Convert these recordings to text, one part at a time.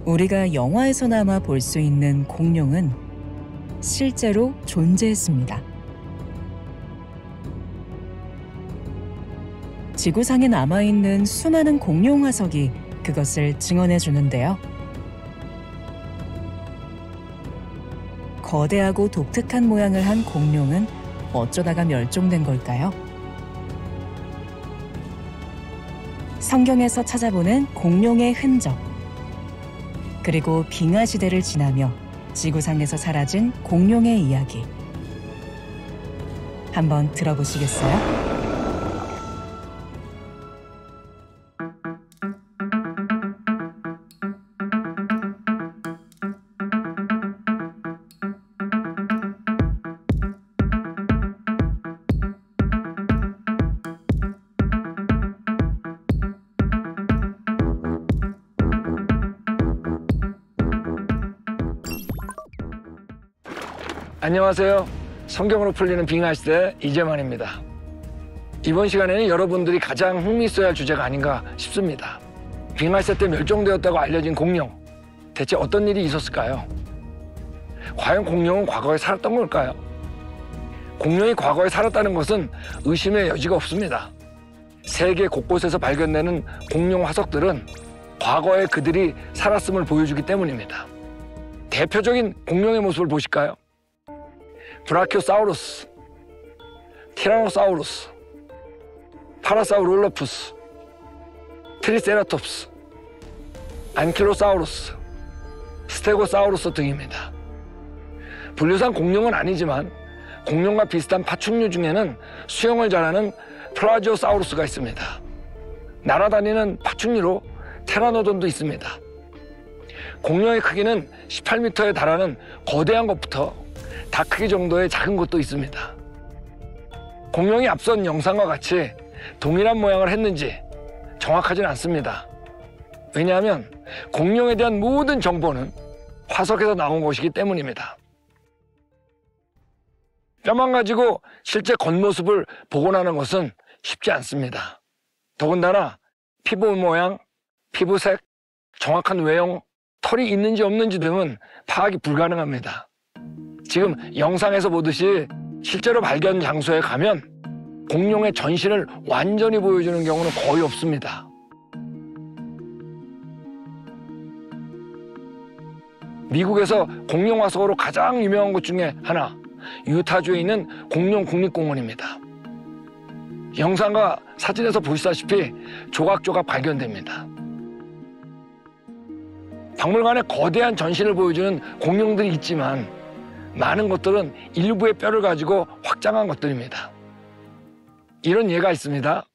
우리가 영화에서나마 볼 수 있는 공룡은 실제로 존재했습니다. 지구상에 남아있는 수많은 공룡 화석이 그것을 증언해 주는데요. 거대하고 독특한 모양을 한 공룡은 어쩌다가 멸종된 걸까요? 성경에서 찾아보는 공룡의 흔적, 그리고 빙하 시대를 지나며 지구상에서 사라진 공룡의 이야기. 한번 들어보시겠어요? 안녕하세요. 성경으로 풀리는 빙하시대 이재만입니다. 이번 시간에는 여러분들이 가장 흥미있어야 할 주제가 아닌가 싶습니다. 빙하시대 때 멸종되었다고 알려진 공룡, 대체 어떤 일이 있었을까요? 과연 공룡은 과거에 살았던 걸까요? 공룡이 과거에 살았다는 것은 의심의 여지가 없습니다. 세계 곳곳에서 발견되는 공룡 화석들은 과거에 그들이 살았음을 보여주기 때문입니다. 대표적인 공룡의 모습을 보실까요? 브라키오사우루스, 티라노사우루스, 파라사우룰로푸스, 트리세라톱스, 안킬로사우루스, 스테고사우루스 등입니다. 분류상 공룡은 아니지만 공룡과 비슷한 파충류 중에는 수영을 잘하는 플라지오사우루스가 있습니다. 날아다니는 파충류로 테라노돈도 있습니다. 공룡의 크기는 18m에 달하는 거대한 것부터 닭 크기 정도의 작은 것도 있습니다. 공룡이 앞선 영상과 같이 동일한 모양을 했는지 정확하지는 않습니다. 왜냐하면 공룡에 대한 모든 정보는 화석에서 나온 것이기 때문입니다. 뼈만 가지고 실제 겉모습을 복원하는 것은 쉽지 않습니다. 더군다나 피부 모양, 피부색, 정확한 외형, 털이 있는지 없는지 등은 파악이 불가능합니다. 지금 영상에서 보듯이 실제로 발견 장소에 가면 공룡의 전신을 완전히 보여주는 경우는 거의 없습니다. 미국에서 공룡 화석으로 가장 유명한 곳 중에 하나, 유타주에 있는 공룡 국립공원입니다. 영상과 사진에서 보시다시피 조각조각 발견됩니다. 박물관에 거대한 전신을 보여주는 공룡들이 있지만 많은 것들은 일부의 뼈를 가지고 확장한 것들입니다. 이런 예가 있습니다.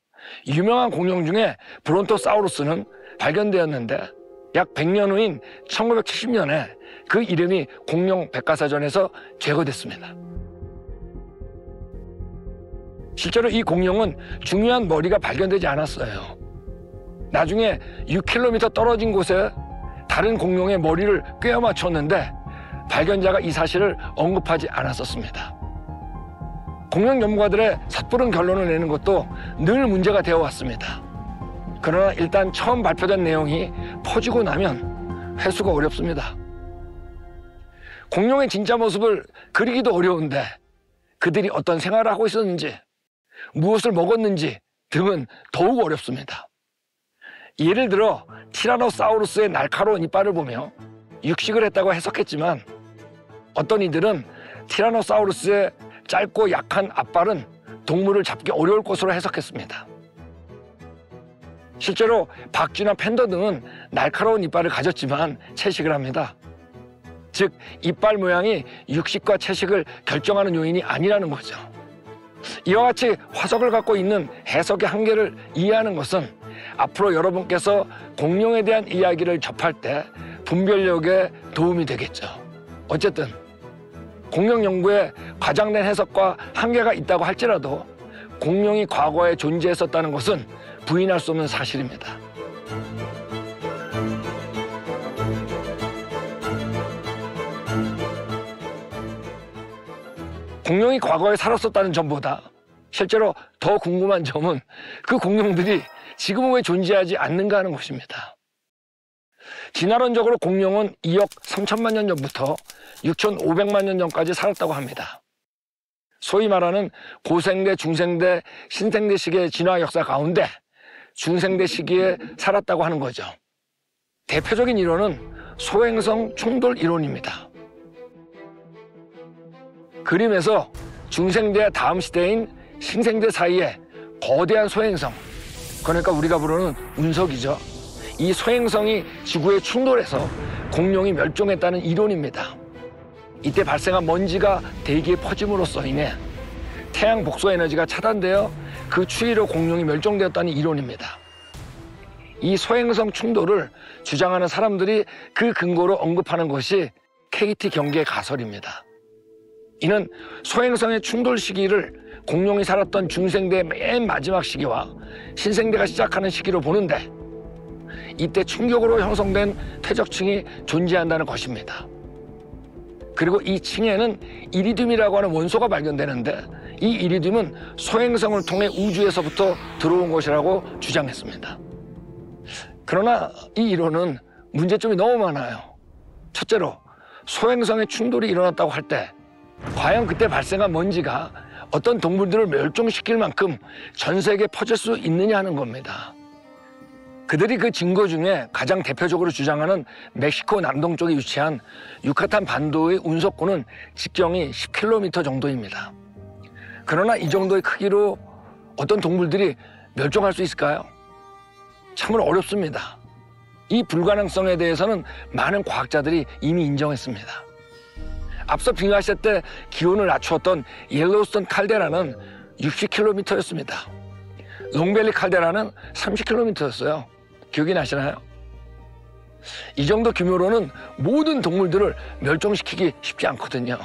유명한 공룡 중에 브론토사우루스는 발견되었는데 약 100년 후인 1970년에 그 이름이 공룡 백과사전에서 제거됐습니다. 실제로 이 공룡은 중요한 머리가 발견되지 않았어요. 나중에 6km 떨어진 곳에 다른 공룡의 머리를 꿰어 맞췄는데 발견자가 이 사실을 언급하지 않았었습니다. 공룡 연구가들의 섣부른 결론을 내는 것도 늘 문제가 되어 왔습니다. 그러나 일단 처음 발표된 내용이 퍼지고 나면 회수가 어렵습니다. 공룡의 진짜 모습을 그리기도 어려운데 그들이 어떤 생활을 하고 있었는지, 무엇을 먹었는지 등은 더욱 어렵습니다. 예를 들어 티라노사우루스의 날카로운 이빨을 보며 육식을 했다고 해석했지만 어떤 이들은 티라노사우루스의 짧고 약한 앞발은 동물을 잡기 어려울 것으로 해석했습니다. 실제로 박쥐나 팬더 등은 날카로운 이빨을 가졌지만 채식을 합니다. 즉, 이빨 모양이 육식과 채식을 결정하는 요인이 아니라는 거죠. 이와 같이 화석을 갖고 있는 해석의 한계를 이해하는 것은 앞으로 여러분께서 공룡에 대한 이야기를 접할 때 분별력에 도움이 되겠죠. 어쨌든 공룡 연구에 과장된 해석과 한계가 있다고 할지라도 공룡이 과거에 존재했었다는 것은 부인할 수 없는 사실입니다. 공룡이 과거에 살았었다는 점보다 실제로 더 궁금한 점은 그 공룡들이 지금은 왜 존재하지 않는가 하는 것입니다. 진화론적으로 공룡은 2억 3천만 년 전부터 6,500만 년 전까지 살았다고 합니다. 소위 말하는 고생대, 중생대, 신생대 시기의 진화 역사 가운데 중생대 시기에 살았다고 하는 거죠. 대표적인 이론은 소행성 충돌 이론입니다. 그림에서 중생대와 다음 시대인 신생대 사이에 거대한 소행성, 그러니까 우리가 부르는 운석이죠. 이 소행성이 지구에 충돌해서 공룡이 멸종했다는 이론입니다. 이때 발생한 먼지가 대기에 퍼짐으로써 인해 태양 복소 에너지가 차단되어 그 추위로 공룡이 멸종되었다는 이론입니다. 이 소행성 충돌을 주장하는 사람들이 그 근거로 언급하는 것이 KT 경계 가설입니다. 이는 소행성의 충돌 시기를 공룡이 살았던 중생대의 맨 마지막 시기와 신생대가 시작하는 시기로 보는데 이때 충격으로 형성된 퇴적층이 존재한다는 것입니다. 그리고 이 층에는 이리듐이라고 하는 원소가 발견되는데 이 이리듐은 소행성을 통해 우주에서부터 들어온 것이라고 주장했습니다. 그러나 이 이론은 문제점이 너무 많아요. 첫째로 소행성의 충돌이 일어났다고 할 때 과연 그때 발생한 먼지가 어떤 동물들을 멸종시킬 만큼 전 세계에 퍼질 수 있느냐 하는 겁니다. 그들이 그 증거 중에 가장 대표적으로 주장하는 멕시코 남동쪽에 위치한 유카탄 반도의 운석구는 직경이 10km 정도입니다. 그러나 이 정도의 크기로 어떤 동물들이 멸종할 수 있을까요? 참으로 어렵습니다. 이 불가능성에 대해서는 많은 과학자들이 이미 인정했습니다. 앞서 빙하시대 때 기온을 낮추었던 옐로우스톤 칼데라는 60km였습니다. 롱밸리 칼데라는 30km였어요. 기억이 나시나요? 이 정도 규모로는 모든 동물들을 멸종시키기 쉽지 않거든요.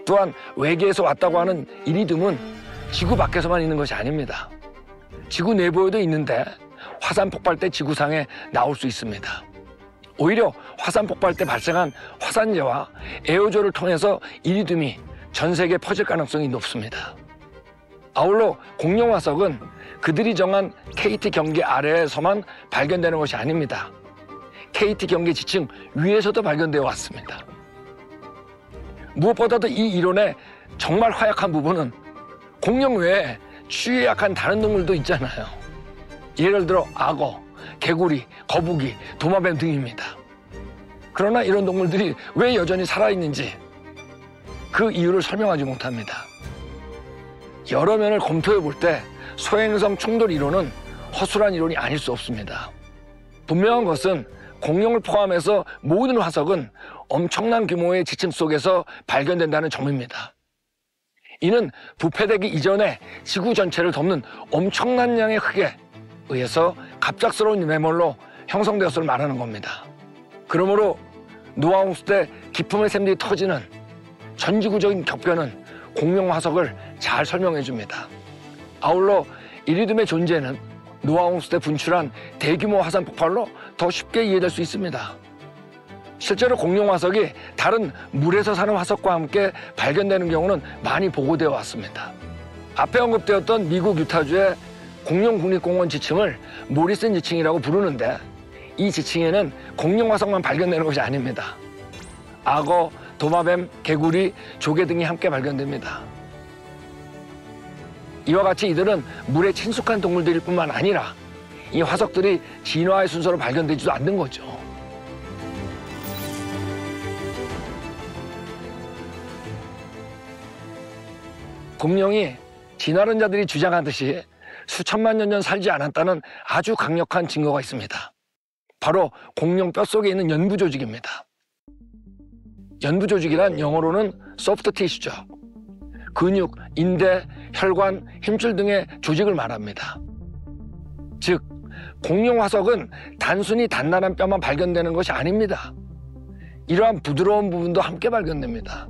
또한 외계에서 왔다고 하는 이리듐은 지구 밖에서만 있는 것이 아닙니다. 지구 내부에도 있는데 화산 폭발 때 지구상에 나올 수 있습니다. 오히려 화산 폭발 때 발생한 화산재와 에어졸을 통해서 이리듐이 전 세계에 퍼질 가능성이 높습니다. 아울러 공룡 화석은 그들이 정한 KT 경계 아래에서만 발견되는 것이 아닙니다. KT 경계 지층 위에서도 발견되어 왔습니다. 무엇보다도 이 이론의 정말 화약한 부분은 공룡 외에 추위에 약한 다른 동물도 있잖아요. 예를 들어 악어, 개구리, 거북이, 도마뱀 등입니다. 그러나 이런 동물들이 왜 여전히 살아있는지 그 이유를 설명하지 못합니다. 여러 면을 검토해 볼 때 소행성 충돌 이론은 허술한 이론이 아닐 수 없습니다. 분명한 것은 공룡을 포함해서 모든 화석은 엄청난 규모의 지층 속에서 발견된다는 점입니다. 이는 부패되기 이전에 지구 전체를 덮는 엄청난 양의 흙에 의해서 갑작스러운 매몰로 형성되었음을 말하는 겁니다. 그러므로 노아홍수 때 기품의 샘들이 터지는 전지구적인 격변은 공룡 화석을 잘 설명해 줍니다. 아울러 이리듐의 존재는 노아홍수 때 분출한 대규모 화산 폭발로 더 쉽게 이해될 수 있습니다. 실제로 공룡 화석이 다른 물에서 사는 화석과 함께 발견되는 경우는 많이 보고되어 왔습니다. 앞에 언급되었던 미국 유타주의 공룡국립공원 지층을 모리슨 지층이라고 부르는데 이 지층에는 공룡 화석만 발견되는 것이 아닙니다. 악어, 도마뱀, 개구리, 조개 등이 함께 발견됩니다. 이와 같이 이들은 물에 친숙한 동물들일 뿐만 아니라 이 화석들이 진화의 순서로 발견되지도 않는 거죠. 공룡이 진화론자들이 주장하듯이 수천만 년 전 살지 않았다는 아주 강력한 증거가 있습니다. 바로 공룡 뼛속에 있는 연부 조직입니다. 연부 조직이란 영어로는 소프트 티슈죠. 근육, 인대, 혈관, 힘줄 등의 조직을 말합니다. 즉, 공룡 화석은 단순히 단단한 뼈만 발견되는 것이 아닙니다. 이러한 부드러운 부분도 함께 발견됩니다.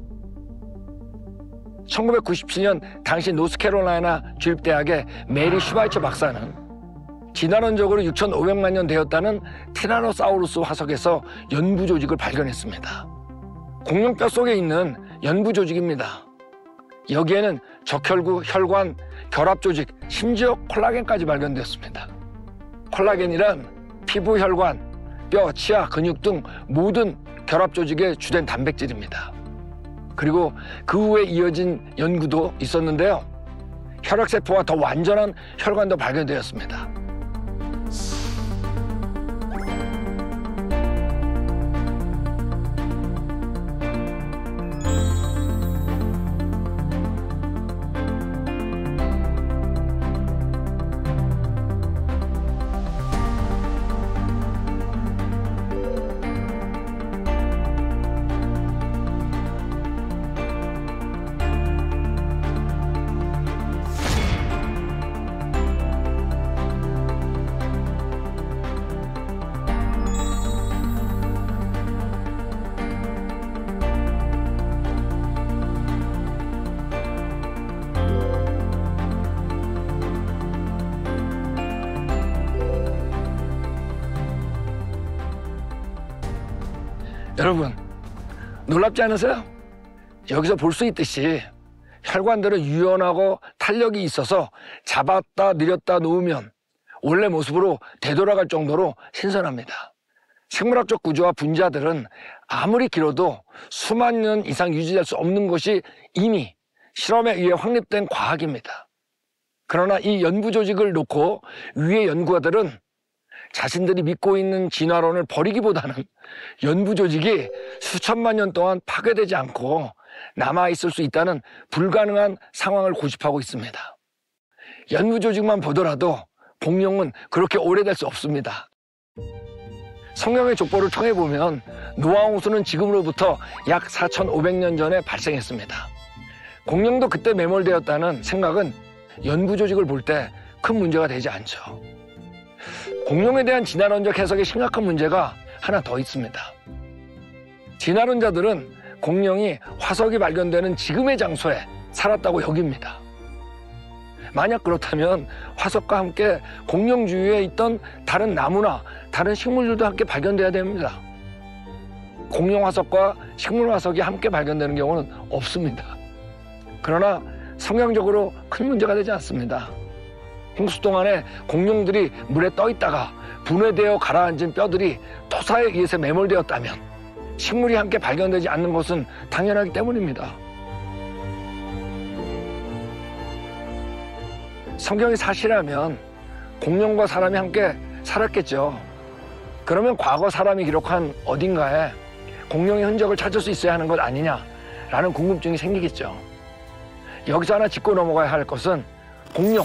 1997년 당시 노스캐롤라이나 주립대학의 메리 슈바이처 박사는 진화론적으로 6,500만 년 되었다는 티라노사우루스 화석에서 연부 조직을 발견했습니다. 공룡 뼛속에 있는 연부 조직입니다. 여기에는 적혈구, 혈관, 결합 조직, 심지어 콜라겐까지 발견되었습니다. 콜라겐이란 피부 혈관, 뼈, 치아, 근육 등 모든 결합 조직의 주된 단백질입니다. 그리고 그 후에 이어진 연구도 있었는데요. 혈액세포와 더 완전한 혈관도 발견되었습니다. 여러분, 놀랍지 않으세요? 여기서 볼 수 있듯이 혈관들은 유연하고 탄력이 있어서 잡았다 내렸다 놓으면 원래 모습으로 되돌아갈 정도로 신선합니다. 생물학적 구조와 분자들은 아무리 길어도 수만 년 이상 유지될 수 없는 것이 이미 실험에 의해 확립된 과학입니다. 그러나 이 연구 조직을 놓고 위의 연구가들은 자신들이 믿고 있는 진화론을 버리기보다는 연구 조직이 수천만 년 동안 파괴되지 않고 남아있을 수 있다는 불가능한 상황을 고집하고 있습니다. 연구 조직만 보더라도 공룡은 그렇게 오래될 수 없습니다. 성경의 족보를 통해 보면 노아 홍수는 지금으로부터 약 4,500년 전에 발생했습니다. 공룡도 그때 매몰되었다는 생각은 연구 조직을 볼 때 큰 문제가 되지 않죠. 공룡에 대한 진화론적 해석에 심각한 문제가 하나 더 있습니다. 진화론자들은 공룡이 화석이 발견되는 지금의 장소에 살았다고 여깁니다. 만약 그렇다면 화석과 함께 공룡 주위에 있던 다른 나무나 다른 식물들도 함께 발견돼야 됩니다. 공룡 화석과 식물 화석이 함께 발견되는 경우는 없습니다. 그러나 성경적으로 큰 문제가 되지 않습니다. 홍수 동안에 공룡들이 물에 떠 있다가 분해되어 가라앉은 뼈들이 토사에 의해서 매몰되었다면 식물이 함께 발견되지 않는 것은 당연하기 때문입니다. 성경이 사실이라면 공룡과 사람이 함께 살았겠죠. 그러면 과거 사람이 기록한 어딘가에 공룡의 흔적을 찾을 수 있어야 하는 것 아니냐라는 궁금증이 생기겠죠. 여기서 하나 짚고 넘어가야 할 것은 공룡.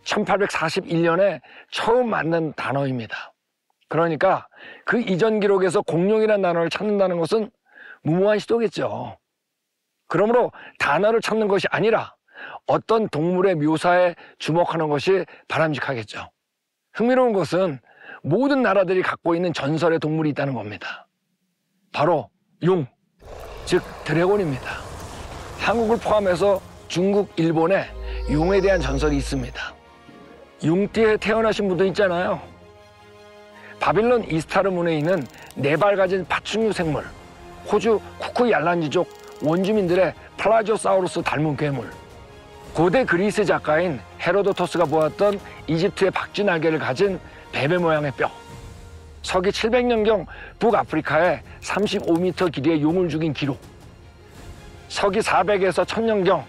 1841년에 처음 만든 단어입니다. 그러니까 그 이전 기록에서 공룡이라는 단어를 찾는다는 것은 무모한 시도겠죠. 그러므로 단어를 찾는 것이 아니라 어떤 동물의 묘사에 주목하는 것이 바람직하겠죠. 흥미로운 것은 모든 나라들이 갖고 있는 전설의 동물이 있다는 겁니다. 바로 용, 즉 드래곤입니다. 한국을 포함해서 중국, 일본에 용에 대한 전설이 있습니다. 용띠에 태어나신 분도 있잖아요. 바빌론 이스타르문에 있는 4발 가진 파충류 생물, 호주 쿠쿠얄란지족 원주민들의 플라지오사우루스 닮은 괴물, 고대 그리스 작가인 헤로도토스가 보았던 이집트의 박쥐 날개를 가진 베베 모양의 뼈, 서기 700년경 북아프리카에 35m 길이의 용을 죽인 기록, 서기 400에서 1000년경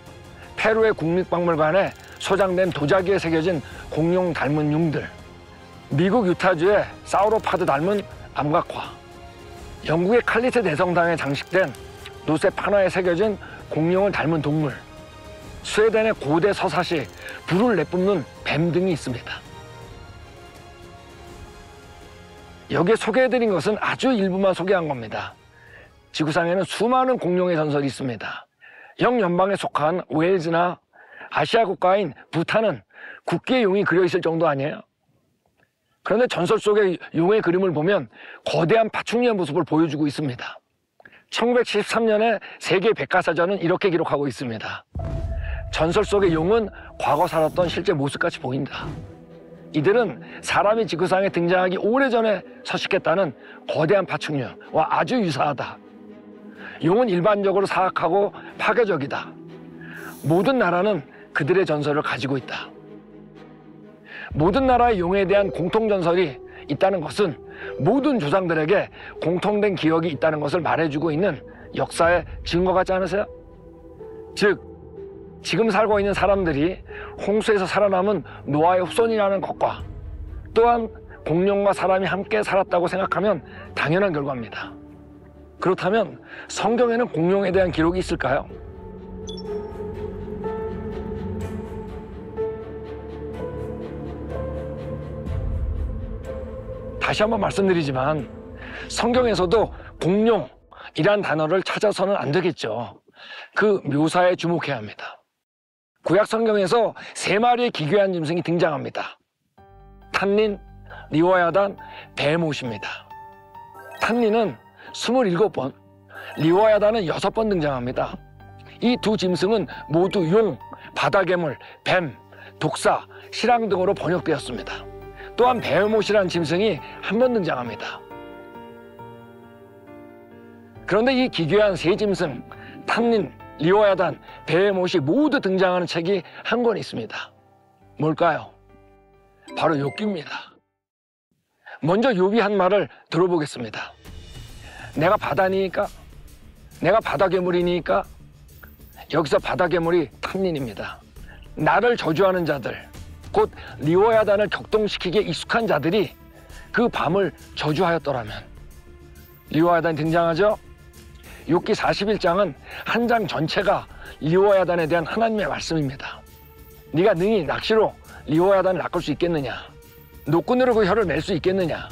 페루의 국립박물관에 소장된 도자기에 새겨진 공룡 닮은 융들, 미국 유타주의 사우로파드 닮은 암각화, 영국의 칼리트 대성당에 장식된 노세 판화에 새겨진 공룡을 닮은 동물, 스웨덴의 고대 서사시 불을 내뿜는 뱀 등이 있습니다. 여기에 소개해드린 것은 아주 일부만 소개한 겁니다. 지구상에는 수많은 공룡의 전설이 있습니다. 영연방에 속한 웨일즈나 아시아 국가인 부탄은 국기의 용이 그려 있을 정도 아니에요? 그런데 전설 속의 용의 그림을 보면 거대한 파충류의 모습을 보여주고 있습니다. 1973년에 세계 백과사전은 이렇게 기록하고 있습니다. 전설 속의 용은 과거 살았던 실제 모습같이 보인다. 이들은 사람이 지구상에 등장하기 오래전에 서식했다는 거대한 파충류와 아주 유사하다. 용은 일반적으로 사악하고 파괴적이다. 모든 나라는 그들의 전설을 가지고 있다. 모든 나라의 용에 대한 공통전설이 있다는 것은 모든 조상들에게 공통된 기억이 있다는 것을 말해주고 있는 역사의 증거 같지 않으세요? 즉, 지금 살고 있는 사람들이 홍수에서 살아남은 노아의 후손이라는 것과 또한 공룡과 사람이 함께 살았다고 생각하면 당연한 결과입니다. 그렇다면 성경에는 공룡에 대한 기록이 있을까요? 다시 한번 말씀드리지만 성경에서도 공룡이란 단어를 찾아서는 안 되겠죠. 그 묘사에 주목해야 합니다. 구약 성경에서 3마리의 기괴한 짐승이 등장합니다. 탄닌, 리워야단, 베헤못입니다. 탄닌은 27번, 리워야단은 6번 등장합니다. 이 두 짐승은 모두 용, 바다괴물, 뱀, 독사, 실황 등으로 번역되었습니다. 또한 베헤못이라는 짐승이 한 번 등장합니다. 그런데 이 기괴한 3짐승, 탄닌, 리워야단, 베헤못이 모두 등장하는 책이 한 권 있습니다. 뭘까요? 바로 욥기입니다. 먼저 욥이 한 말을 들어보겠습니다. 내가 바다니까? 내가 바다괴물이니까? 여기서 바다괴물이 탄닌입니다. 나를 저주하는 자들, 곧 리워야단을 격동시키기에 익숙한 자들이 그 밤을 저주하였더라면. 리워야단이 등장하죠? 욥기 41장은 한 장 전체가 리워야단에 대한 하나님의 말씀입니다. 네가 능히 낚시로 리워야단을 낚을 수 있겠느냐? 노끈으로 그 혀를 낼 수 있겠느냐?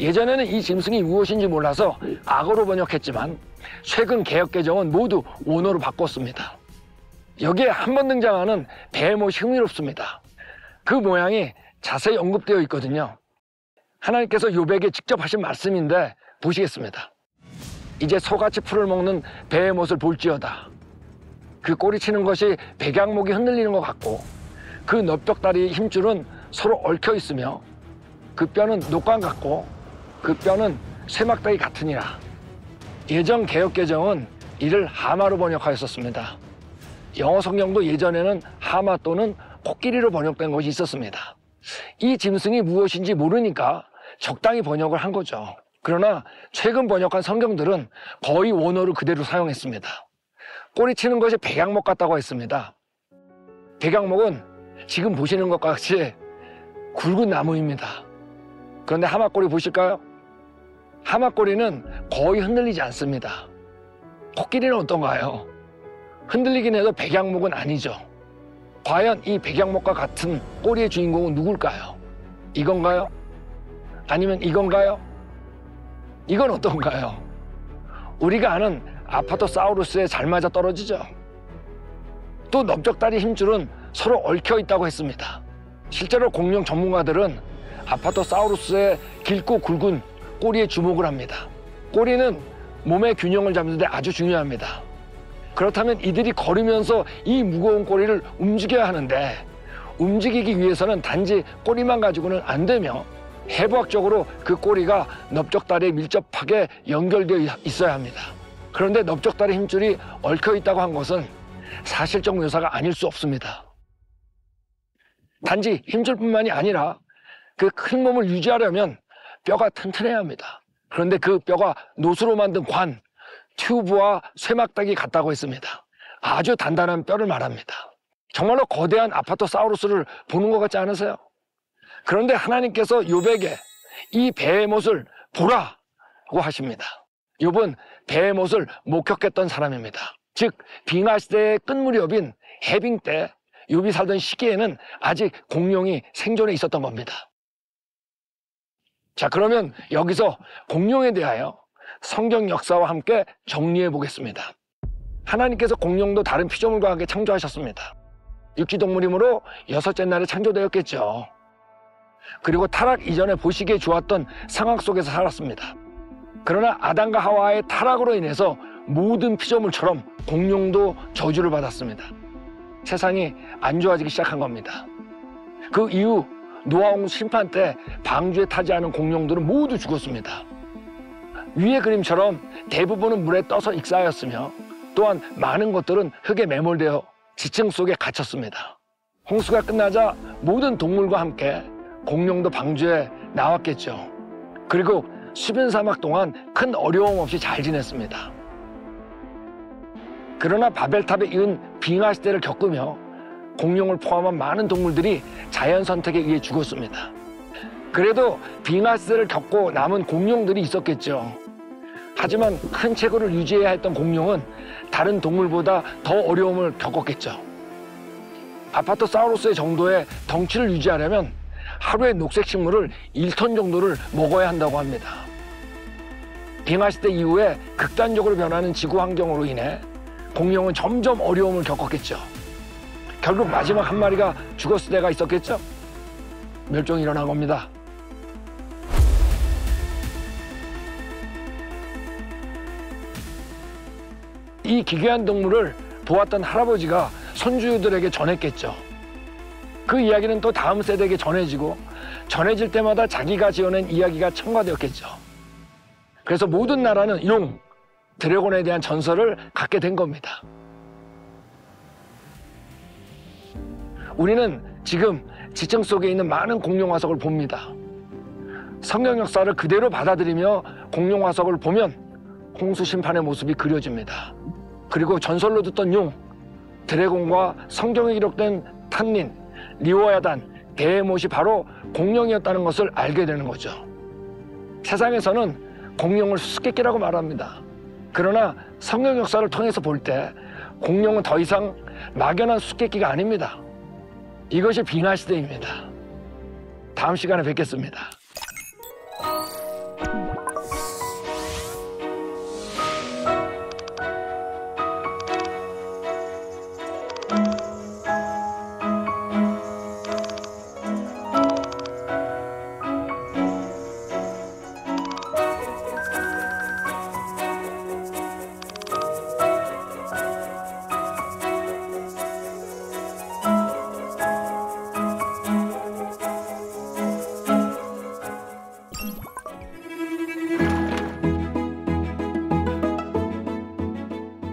예전에는 이 짐승이 무엇인지 몰라서 악어로 번역했지만 최근 개역개정은 모두 원어로 바꿨습니다. 여기에 한 번 등장하는 베헤못이 흥미롭습니다. 그 모양이 자세히 언급되어 있거든요. 하나님께서 욥에게 직접 하신 말씀인데 보시겠습니다. 이제 소같이 풀을 먹는 베헤못을 볼지어다. 그 꼬리치는 것이 백양목이 흔들리는 것 같고 그 넓적다리의 힘줄은 서로 얽혀 있으며 그 뼈는 녹관 같고 그 뼈는 쇠막대기 같으니라. 예전 개역개정은 이를 하마로 번역하였었습니다. 영어 성경도 예전에는 하마 또는 코끼리로 번역된 것이 있었습니다. 이 짐승이 무엇인지 모르니까 적당히 번역을 한 거죠. 그러나 최근 번역한 성경들은 거의 원어를 그대로 사용했습니다. 꼬리치는 것이 백양목 같다고 했습니다. 백양목은 지금 보시는 것과 같이 굵은 나무입니다. 그런데 하마꼬리 보실까요? 하마꼬리는 거의 흔들리지 않습니다. 코끼리는 어떤가요? 흔들리긴 해도 백양목은 아니죠. 과연 이 백양목과 같은 꼬리의 주인공은 누굴까요? 이건가요? 아니면 이건가요? 이건 어떤가요? 우리가 아는 아파토사우루스에 잘 맞아 떨어지죠. 또 넓적다리 힘줄은 서로 얽혀 있다고 했습니다. 실제로 공룡 전문가들은 아파토사우루스의 길고 굵은 꼬리에 주목을 합니다. 꼬리는 몸의 균형을 잡는 데 아주 중요합니다. 그렇다면 이들이 걸으면서 이 무거운 꼬리를 움직여야 하는데 움직이기 위해서는 단지 꼬리만 가지고는 안 되며 해부학적으로 그 꼬리가 넓적다리에 밀접하게 연결되어 있어야 합니다. 그런데 넓적다리 힘줄이 얽혀 있다고 한 것은 사실적 묘사가 아닐 수 없습니다. 단지 힘줄뿐만이 아니라 그 큰 몸을 유지하려면 뼈가 튼튼해야 합니다. 그런데 그 뼈가 노수로 만든 관, 튜브와 쇠막대기 같다고 했습니다. 아주 단단한 뼈를 말합니다. 정말로 거대한 아파토사우루스를 보는 것 같지 않으세요? 그런데 하나님께서 욥에게 이 베헤못을 보라고 하십니다. 욥은 베헤못을 목격했던 사람입니다. 즉 빙하 시대의 끝 무렵인 해빙 때 욥이 살던 시기에는 아직 공룡이 생존해 있었던 겁니다. 자, 그러면 여기서 공룡에 대하여 성경 역사와 함께 정리해 보겠습니다. 하나님께서 공룡도 다른 피조물과 함께 창조하셨습니다. 육지동물이므로 6째 날에 창조되었겠죠. 그리고 타락 이전에 보시기에 좋았던 상황 속에서 살았습니다. 그러나 아담과 하와의 타락으로 인해서 모든 피조물처럼 공룡도 저주를 받았습니다. 세상이 안 좋아지기 시작한 겁니다. 그 이후 노아홍수 심판 때 방주에 타지 않은 공룡들은 모두 죽었습니다. 위의 그림처럼 대부분은 물에 떠서 익사하였으며 또한 많은 것들은 흙에 매몰되어 지층 속에 갇혔습니다. 홍수가 끝나자 모든 동물과 함께 공룡도 방주에 나왔겠죠. 그리고 수변 사막 동안 큰 어려움 없이 잘 지냈습니다. 그러나 바벨탑에 이은 빙하 시대를 겪으며 공룡을 포함한 많은 동물들이 자연 선택에 의해 죽었습니다. 그래도 빙하 시대를 겪고 남은 공룡들이 있었겠죠. 하지만 큰 체구를 유지해야 했던 공룡은 다른 동물보다 더 어려움을 겪었겠죠. 아파토사우루스의 정도의 덩치를 유지하려면 하루에 녹색 식물을 1톤 정도를 먹어야 한다고 합니다. 빙하 시대 이후에 극단적으로 변하는 지구 환경으로 인해 공룡은 점점 어려움을 겪었겠죠. 결국 마지막 한 마리가 죽었을 때가 있었겠죠. 멸종이 일어난 겁니다. 이 기괴한 동물을 보았던 할아버지가 손주들에게 전했겠죠. 그 이야기는 또 다음 세대에게 전해지고 전해질 때마다 자기가 지어낸 이야기가 첨가되었겠죠. 그래서 모든 나라는 용, 드래곤에 대한 전설을 갖게 된 겁니다. 우리는 지금 지층 속에 있는 많은 공룡 화석을 봅니다. 성경 역사를 그대로 받아들이며 공룡 화석을 보면 홍수 심판의 모습이 그려집니다. 그리고 전설로 듣던 용, 드래곤과 성경에 기록된 탄닌, 리오야단, 베헤못이 바로 공룡이었다는 것을 알게 되는 거죠. 세상에서는 공룡을 수수께끼라고 말합니다. 그러나 성경 역사를 통해서 볼 때 공룡은 더 이상 막연한 수수께끼가 아닙니다. 이것이 빙하 시대입니다. 다음 시간에 뵙겠습니다.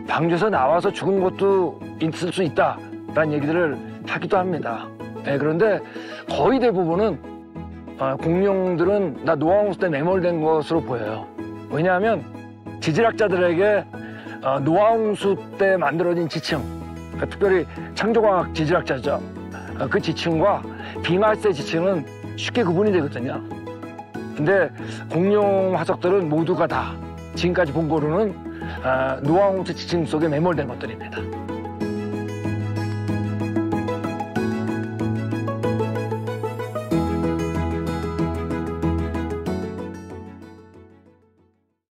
방주에서 나와서 죽은 것도 있을 수 있다라는 얘기들을 하기도 합니다. 그런데 거의 대부분은 공룡들은 노아홍수 때 매몰된 것으로 보여요. 왜냐하면 지질학자들에게 노아홍수 때 만들어진 지층, 특별히 창조과학 지질학자죠. 그 지층과 빙하시대 지층은 쉽게 구분이 되거든요. 근데 공룡 화석들은 모두가 다 지금까지 본 거로는 노아홍수 지층 속에 매몰된 것들입니다.